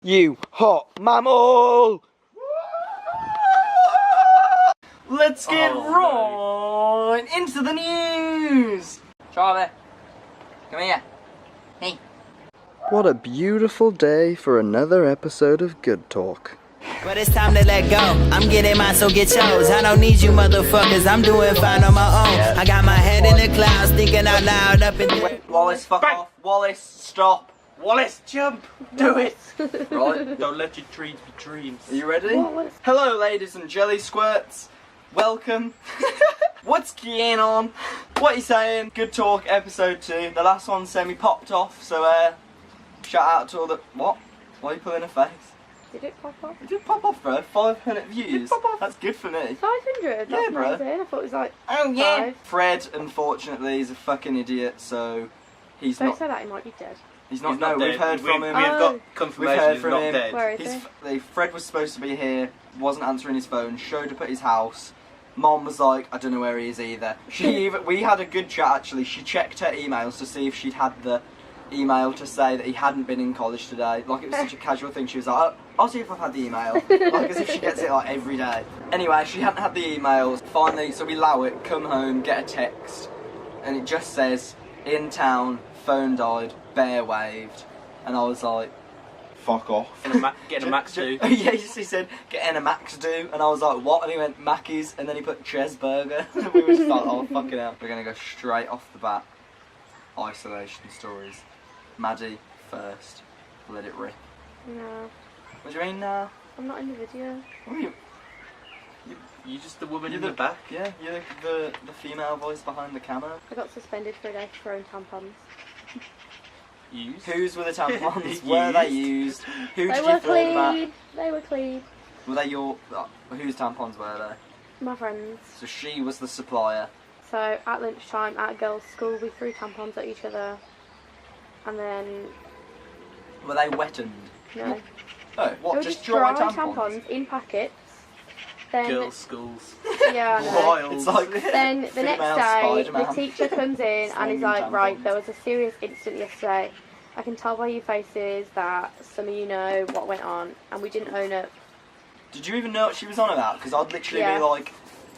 You hot mammal! Let's get right into the news! Charlie, come here. Hey. What a beautiful day for another episode of Good Talk. But it's time to let go. I'm getting mine, so get yours. I don't need you motherfuckers. I'm doing fine on my own. I got my head in the clouds, thinking out loud up in the... Wallace, fuck off. Wallace, stop. Wallace, jump. Do it. Right, don't let your dreams be dreams. Are you ready? Wallace. Hello, ladies and jelly squirts. Welcome. What's going on? What are you saying? Good Talk, episode 2. The last one semi-popped off, so shout out to all the... What? Why are you pulling a face? Did it pop off? It did pop off, bro. 500 views. Pop off. That's good for me. 500? That's Yeah, bro. amazing. I thought it was like... Oh, yeah. 5. Fred, unfortunately, is a fucking idiot, so he's Don't not... say that, he might be dead. He's not... He's not no, dead. we've heard from him. We've Oh. got We've confirmation heard he's from not him. dead. Where is he? Fred was supposed to be here, wasn't answering his phone, showed up at his house. Mom was like, I don't know where he is either. We had a good chat actually. She checked her emails to see if she'd had the email to say that he hadn't been in college today. Like it was such a casual thing. She was like, I'll see if I've had the email. Like as if she gets it like every day. Anyway, she hadn't had the emails. Finally, so we allow it, come home, get a text, and it just says, in town, phone died, bear waved. And I was like, fuck off. Getting a Max do. Yeah, he said, getting a Max do. And I was like, what? And he went, Mackey's. And then he put Chesburger. And we were just like, oh, fucking hell. We're going to go straight off the bat. Isolation stories. Maddie first. Let it rip. No. What do you mean now? I'm not in the video. What are you? You just the woman You're in the back. Yeah, you're the female voice behind the camera. I got suspended for a day for throwing tampons. Used. Whose were the tampons? Were they used? Who They did were you throw them at? clean. They were clean. Were they your... whose tampons were they? My friends. So she was the supplier. So at lunchtime at a girls' school, we threw tampons at each other, and then Were they wettened? no, Oh, they what? were Just just dry dry tampons? in packets. Then Girls' schools. yeah, I know. Wild. It's like Then the female next day, the Spider-Man. teacher comes in and Swinging is like, right, tampons. there was a serious incident yesterday. I can tell by your faces that some of you know what went on, and we didn't own it. Did you even know what she was on about? Because I'd literally Yeah. be like,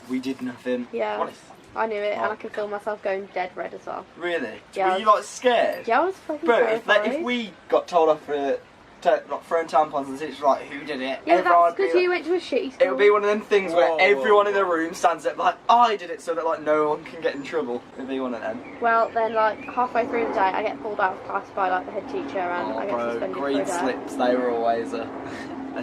we did nothing. Yeah, What is... I knew it, and Oh. I could feel myself going dead red as well. Really? Yeah, Were you like scared? Yeah, I was fucking Bro, terrified. if we got told off for like, throwing tampons and it's like, who did it? Yeah, Everyone that's would be because you went to a shitty school. It would be one of them things where Whoa, everyone whoa, in the whoa. room stands up like, I did it, so that like no one can get in trouble. It would be one of them. Well, then, like, halfway through the day, I get pulled out of class by, like, the head teacher, and I Oh, get bro, suspended green for a day. slips, they were always a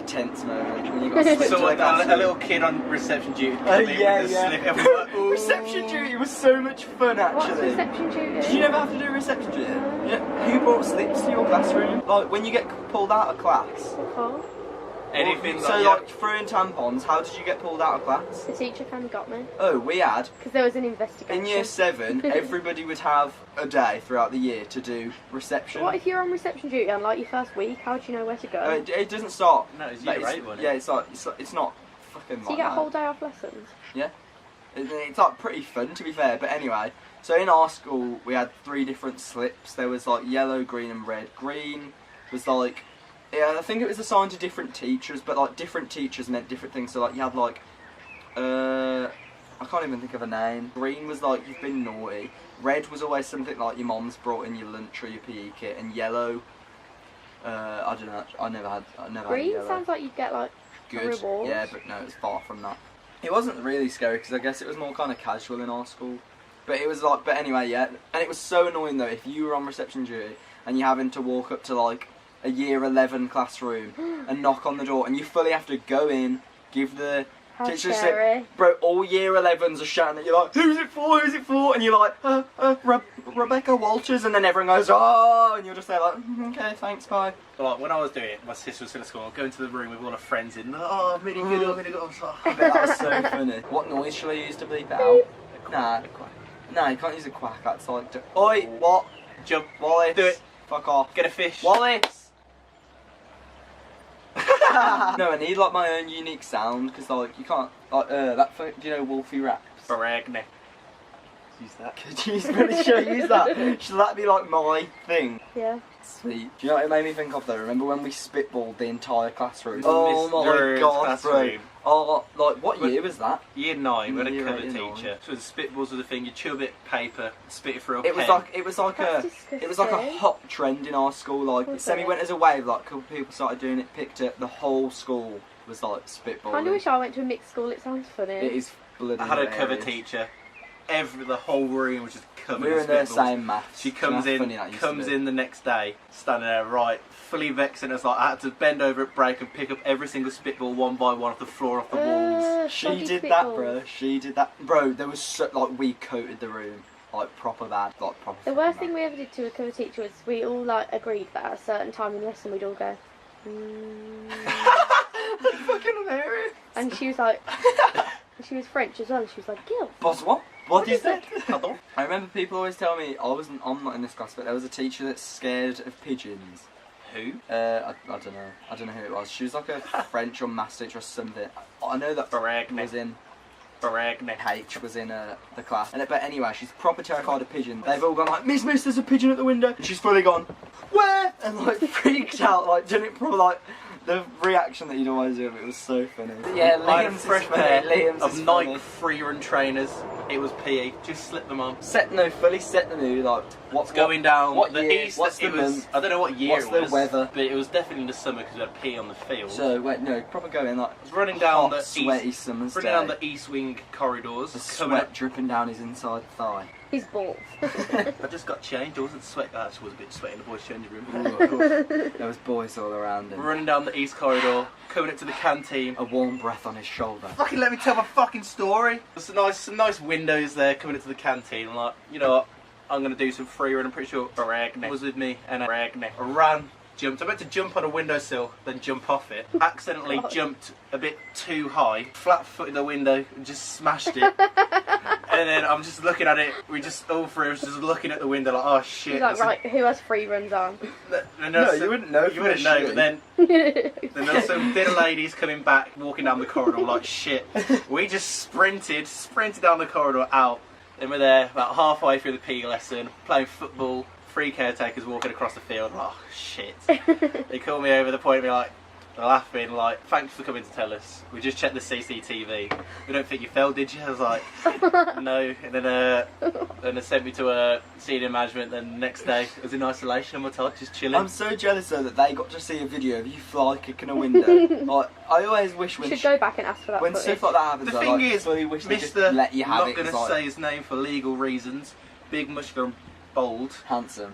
tense moment when you got slipped So to like the a little kid on reception duty. Oh, yeah, with a yeah. slip, everyone like, ooh. Reception duty was so much fun, What's actually. reception duty? Did you never have to do reception duty? Yeah. Who brought slips to your classroom? Like, when you get pulled out of class. Cool. Anything So, like like, throwing tampons, how did you get pulled out of class? The teacher kind of got me. Oh, we had. Because there was an investigation. In year 7, everybody would have a day throughout the year to do reception. What if you're on reception duty on, like, your first week? How do you know where to go? It doesn't start. No, it's like, year 8, wasn't it? Yeah, it's not fucking So like you get a that. whole day off lessons? Yeah. It's like pretty fun, to be fair, but anyway. So in our school, we had 3 different slips. There was like yellow, green and red. Green was like, yeah, I think it was assigned to different teachers, but like different teachers meant different things. So like you had like, I can't even think of a name. Green was like, you've been naughty. Red was always something like your mom's brought in your lunch or your PE kit. And yellow, I don't know, I never had Green yellow. sounds like you'd get, like, a Good. reward. Yeah, but no, it's far from that. It wasn't really scary because I guess it was more kind of casual in our school. But it was like, but anyway, yeah. And it was so annoying though if you were on reception duty and you're having to walk up to like a year 11 classroom and knock on the door and you fully have to go in, give the How teacher scary. say, bro, all year 11s are shouting at you like, who's it for, who's it for? And you're like, Rebecca Walters, and then everyone goes, oh, and you're just there like, okay, thanks, bye. Like when I was doing it, my sister was at school. I'd go into the room with all her friends in. Oh, I'm really good. I'm really good. I was like, I bet that was so funny. What noise shall I use to bleep it out? Nah. No, you can't use a quack, that's like... Oi, what? jump, Wallace. do it. Fuck off. Get a fish. Wallace! No, I need like my own unique sound, because like, you can't... Like, do you know Wolfie Raps? Baragne. Use that. Could you really should use that? Should that be like my thing? Yeah. Sweet. Do you know what it made me think of though? Remember when we spitballed the entire classroom? Mr. Oh my god, bro. classroom. Oh, like what year was that? Year 9, we had a Year cover 8, year 9. teacher. So the spitballs were the thing. You chew a bit of paper, spit it through a It was pen. like it was like That's a hot trend in our school. Like Was Semi it? went as a wave. Like a couple of people started doing it, picked it. The whole school was like spitballing. I wish I went to a mixed school. It sounds funny. It is bloody. I had a cover hilarious. teacher. The whole room was just covered We were in in the spitballs. same maths. She Do you know comes how in, funny that used to be? the next day, standing there, right, fully vexing us. Like I had to bend over at break and pick up every single spitball one by one off the floor, off the walls. She soggy did that, spitballs. bro. She did that, bro. There was so, like we coated the room like proper bad, like proper. The fucking worst bad. thing we ever did to a cover teacher was we all like agreed that at a certain time in lesson we'd all go. That's fucking hilarious. And she was like, she was French as well. And she was like, Gil. Boss, what? What is that? Pardon? I remember people always tell me I'm not in this class, but there was a teacher that's scared of pigeons. Who? I don't know. I don't know who it was. She was like a French or maths teacher or something. I know that Baragne. was in Baragne. H was in the class. But anyway, she's proper terrified of pigeons. They've all gone like, Miss, there's a pigeon at the window. And she's fully gone, where? And like freaked out, like doing it proper like the reaction that you'd always do. It was so funny. Yeah, I had a Liam's fresh is funny. pair Liam's of is Nike funny. free run trainers. It was PE. Just slip them on. Fully set the mood. Like what's Going down what the year? east. What's it the was. month? I don't know what year What's it the was. weather? But it was definitely in the summer because we had PE on the field. So wait, no, proper going like. I was running down hot, the sweaty east, summer's running day. down the east wing corridors. The coming sweat dripping down his inside thigh. His balls. I just got changed. I wasn't sweating. I was a bit sweaty in the boys' changing room. There was boys all around him. Running down the east corridor, coming up to the canteen. A warm breath on his shoulder. Fucking let me tell my fucking story. There's some nice windows there coming into the canteen. I'm like, you know what? I'm gonna do some free run. I'm pretty sure Baragne was with me, and I ran, jumped. I meant to jump on a windowsill, then jump off it. Accidentally jumped a bit too high, flat footed the window, and just smashed it. And then I'm just looking at it. We just all three of us just looking at the window like, oh shit. He's like, right, who has free runs on? No, you wouldn't know. You wouldn't know, but then there were some dinner ladies coming back, walking down the corridor like shit. We just sprinted down the corridor out. Then we're there about halfway through the PE lesson, playing football. 3 caretakers walking across the field. Oh shit! They call me over. They point at me like, they're laughing like, thanks for coming to tell us. We just checked the CCTV. We don't think you fell, did you? I was like, no. And then they sent me to a senior management. Then the next day, I was in isolation on my top, just chilling. I'm so jealous though that they got to see a video of you fly kicking a window. Like I always wish You when should go back and ask for that when footage. stuff like that happens, The I thing like, is, fully wish they just Mr. let you have not it. going It's to like, say his name for legal reasons. Big, muscular, and bold. Handsome,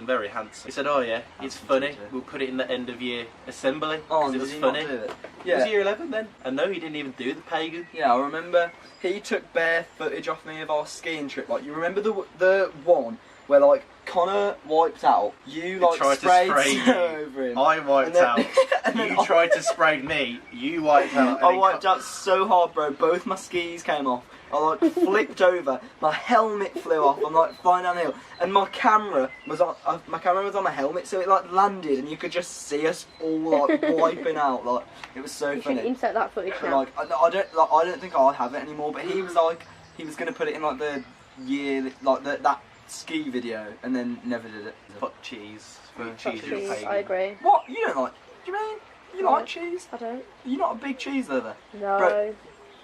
very handsome. He said, "Oh yeah, it's Handsome funny. teacher. We'll put it in the end of year assembly Oh, because it does was he funny." not do it? It Yeah. was year 11 then, and no, he didn't even do the pagan. Yeah, I remember he took bare footage off me of our skiing trip. Like, you remember the one where like Connor wiped out, you like tried to sprayed spray snow you. over him. I wiped And then- out. and then You tried to spray me. You wiped out. and I he wiped out so hard, bro. Both my skis came off. I like flipped over. My helmet flew off. I'm like flying down the hill, and my camera was on. My camera was on my helmet, so it like landed, and you could just see us all like wiping out. Like it was so You funny. should insert that footage But, now. like I don't think I have it anymore. But he was like, he was gonna put it in like the year, like that ski video, and then never did it. Fuck cheese. Fuck Cheese is cheese, pagan. I agree. What? You don't like? Do you mean you No. like cheese? I don't. You're not a big cheese lover. No. Bro,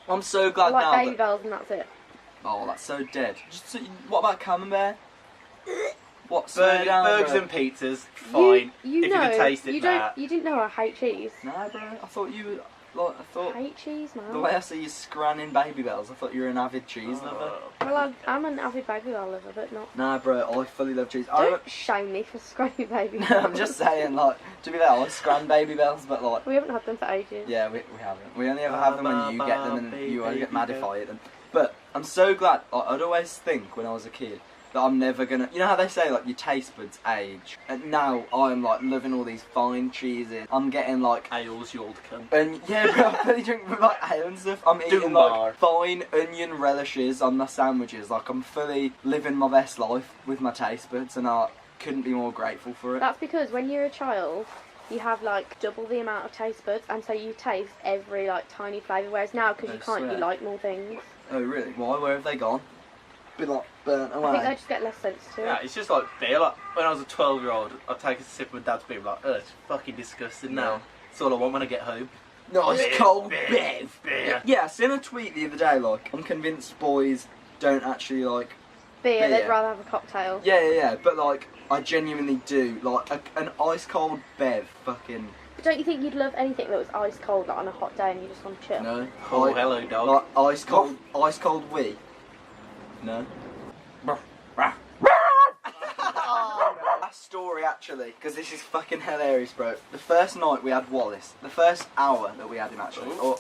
I'm so I glad like now. baby That, bells and that's it. oh, that's so dead. Just, what about camembert? What? Slow down, Burgers bro. and pizzas, fine. You if know, you can taste it, you nah. don't. You didn't know I hate cheese. Nah, bro. I thought you were. Like, I thought I hate cheese, man. the way I see you scranning baby bells, I thought you were an avid cheese lover. Well, I'm an avid baby bell lover, but not. Nah, bro. I fully love cheese. I Don't shame me for scrappy baby. No, I'm just saying, like, to be fair, I scran baby bells, but like, We haven't had them for ages. yeah, we haven't. We only ever have them when you get them, and you only get mad if I eat them. But I'm so glad. I'd always think when I was a kid that I'm never gonna. You know how they say like your taste buds age, and now I'm like loving all these fine cheeses. I'm getting like. Ales, you old cunt. And yeah, bro, I really drink like ale and stuff. I'm eating Dunbar. like fine onion relishes on my sandwiches. Like I'm fully living my best life with my taste buds, and I couldn't be more grateful for it. That's because when you're a child, you have like double the amount of taste buds, and so you taste every like tiny flavour. Whereas now, because you I can't, you swear. like more things. Oh really? Why? Where have they gone? be like burnt away. I think I just get less sensitive. Yeah, it's just like beer. Like when I was a 12-year-old, I'd take a sip of my dad's beer, like, oh, it's fucking disgusting now. Yeah. That's all I want when I get home. Nice Beer, cold beer, bev. beer. Yeah, I seen a tweet the other day, like, I'm convinced boys don't actually like Beer, they'd beer. rather have a cocktail. Yeah, but like, I genuinely do. Like, an ice cold bev, fucking. But don't you think you'd love anything that was ice cold, like on a hot day and you just want to chill? No. Oh, Like- hello, dog. Like, ice cold wee. No. Last story actually, because this is fucking hilarious, bro. The first night we had Wallace, the first hour that we had him actually, or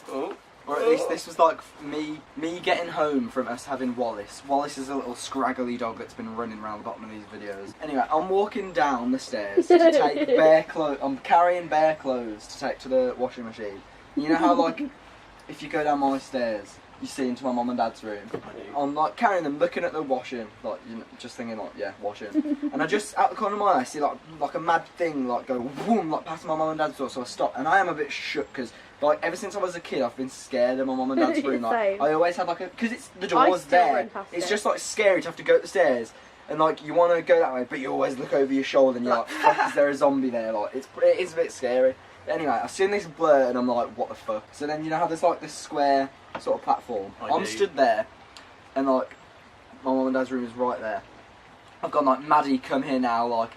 at least this was like me getting home from us having Wallace. Wallace is a little scraggly dog that's been running around the bottom of these videos. Anyway, I'm walking down the stairs to take bare clothes. I'm carrying bare clothes to take to the washing machine. You know how like if you go down my stairs, you see into my mum and dad's room. I do. I'm like carrying them, looking at the washing, like you know, just thinking like, yeah, washing. And I just out the corner of my eye see like a mad thing like go boom like past my mum and dad's door. So I stop, and I am a bit shook because like ever since I was a kid, I've been scared of my mum and dad's room. Like Same. I always had like a because it's the I door's still there. run past It's it. just like scary to have to go up the stairs. And like you want to go that way, but you always look over your shoulder and you're like, "Fuck, is there a zombie there?" Like it is a bit scary. But anyway, I've seen this blur and I'm like, "What the fuck?" So then you know how there's like this square sort of platform. I'm do. stood there, and like my mum and dad's room is right there. I've got like Maddie, come here now. Like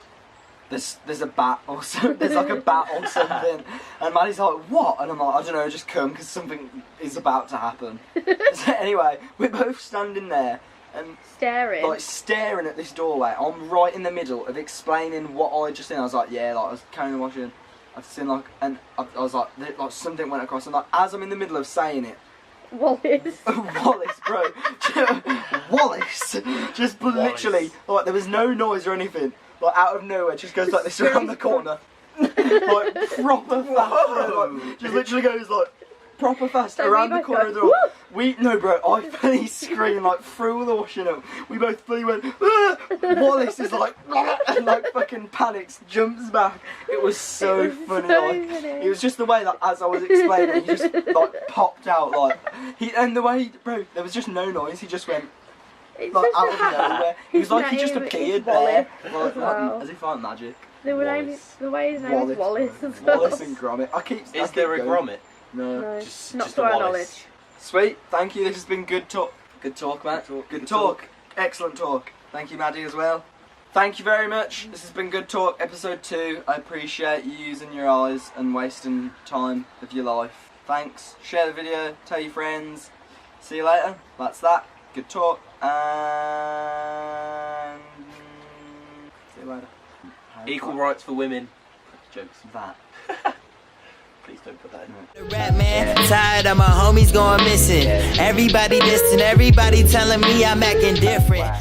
there's a bat or something. There's like a bat or something. And Maddie's like, "What?" And I'm like, "I don't know, just come because something is about to happen." So anyway, we're both standing there. And Staring. like staring at this doorway. I'm right in the middle of explaining what I just seen. I was like, yeah, like I was carrying the washing. I've seen like, and I was like something went across. And like as I'm in the middle of saying it, Wallace. Wallace, bro, Wallace, just literally like there was no noise or anything. Like out of nowhere, just goes like this around the corner, like proper fast. Like, just literally goes like. Proper fast So around we the both corner go, of the door. No, bro, I fully screamed like through all the washing up. We both fully went. "Ah!" Wallace is like, and like fucking panics, jumps back. It was so funny. so Like funny. it was just the way that as I was explaining, he just like popped out like and the way, bro, there was just no noise. He just went. It's Like just out of nowhere, he was his like he just name appeared is there, Wallace as well. as if I'm magic. The way his name is Wallace as well. Wallace and Gromit. I keep There a going. grommet? No. No, Just- not just to a our Wallace. knowledge. Sweet, thank you. This has been good talk. Good talk, Matt. Good talk, Good good talk. Excellent talk. Thank you, Maddie, as well. Thank you very much. This has been Good Talk, episode 2. I appreciate you using your eyes and wasting time of your life. Thanks. Share the video. Tell your friends. See you later. That's that. Good talk. And see you later. Equal rights for women. Jokes. That. Please don't put that in. The rap man, tired of my homies going missing. Everybody dissing, everybody telling me I'm acting different.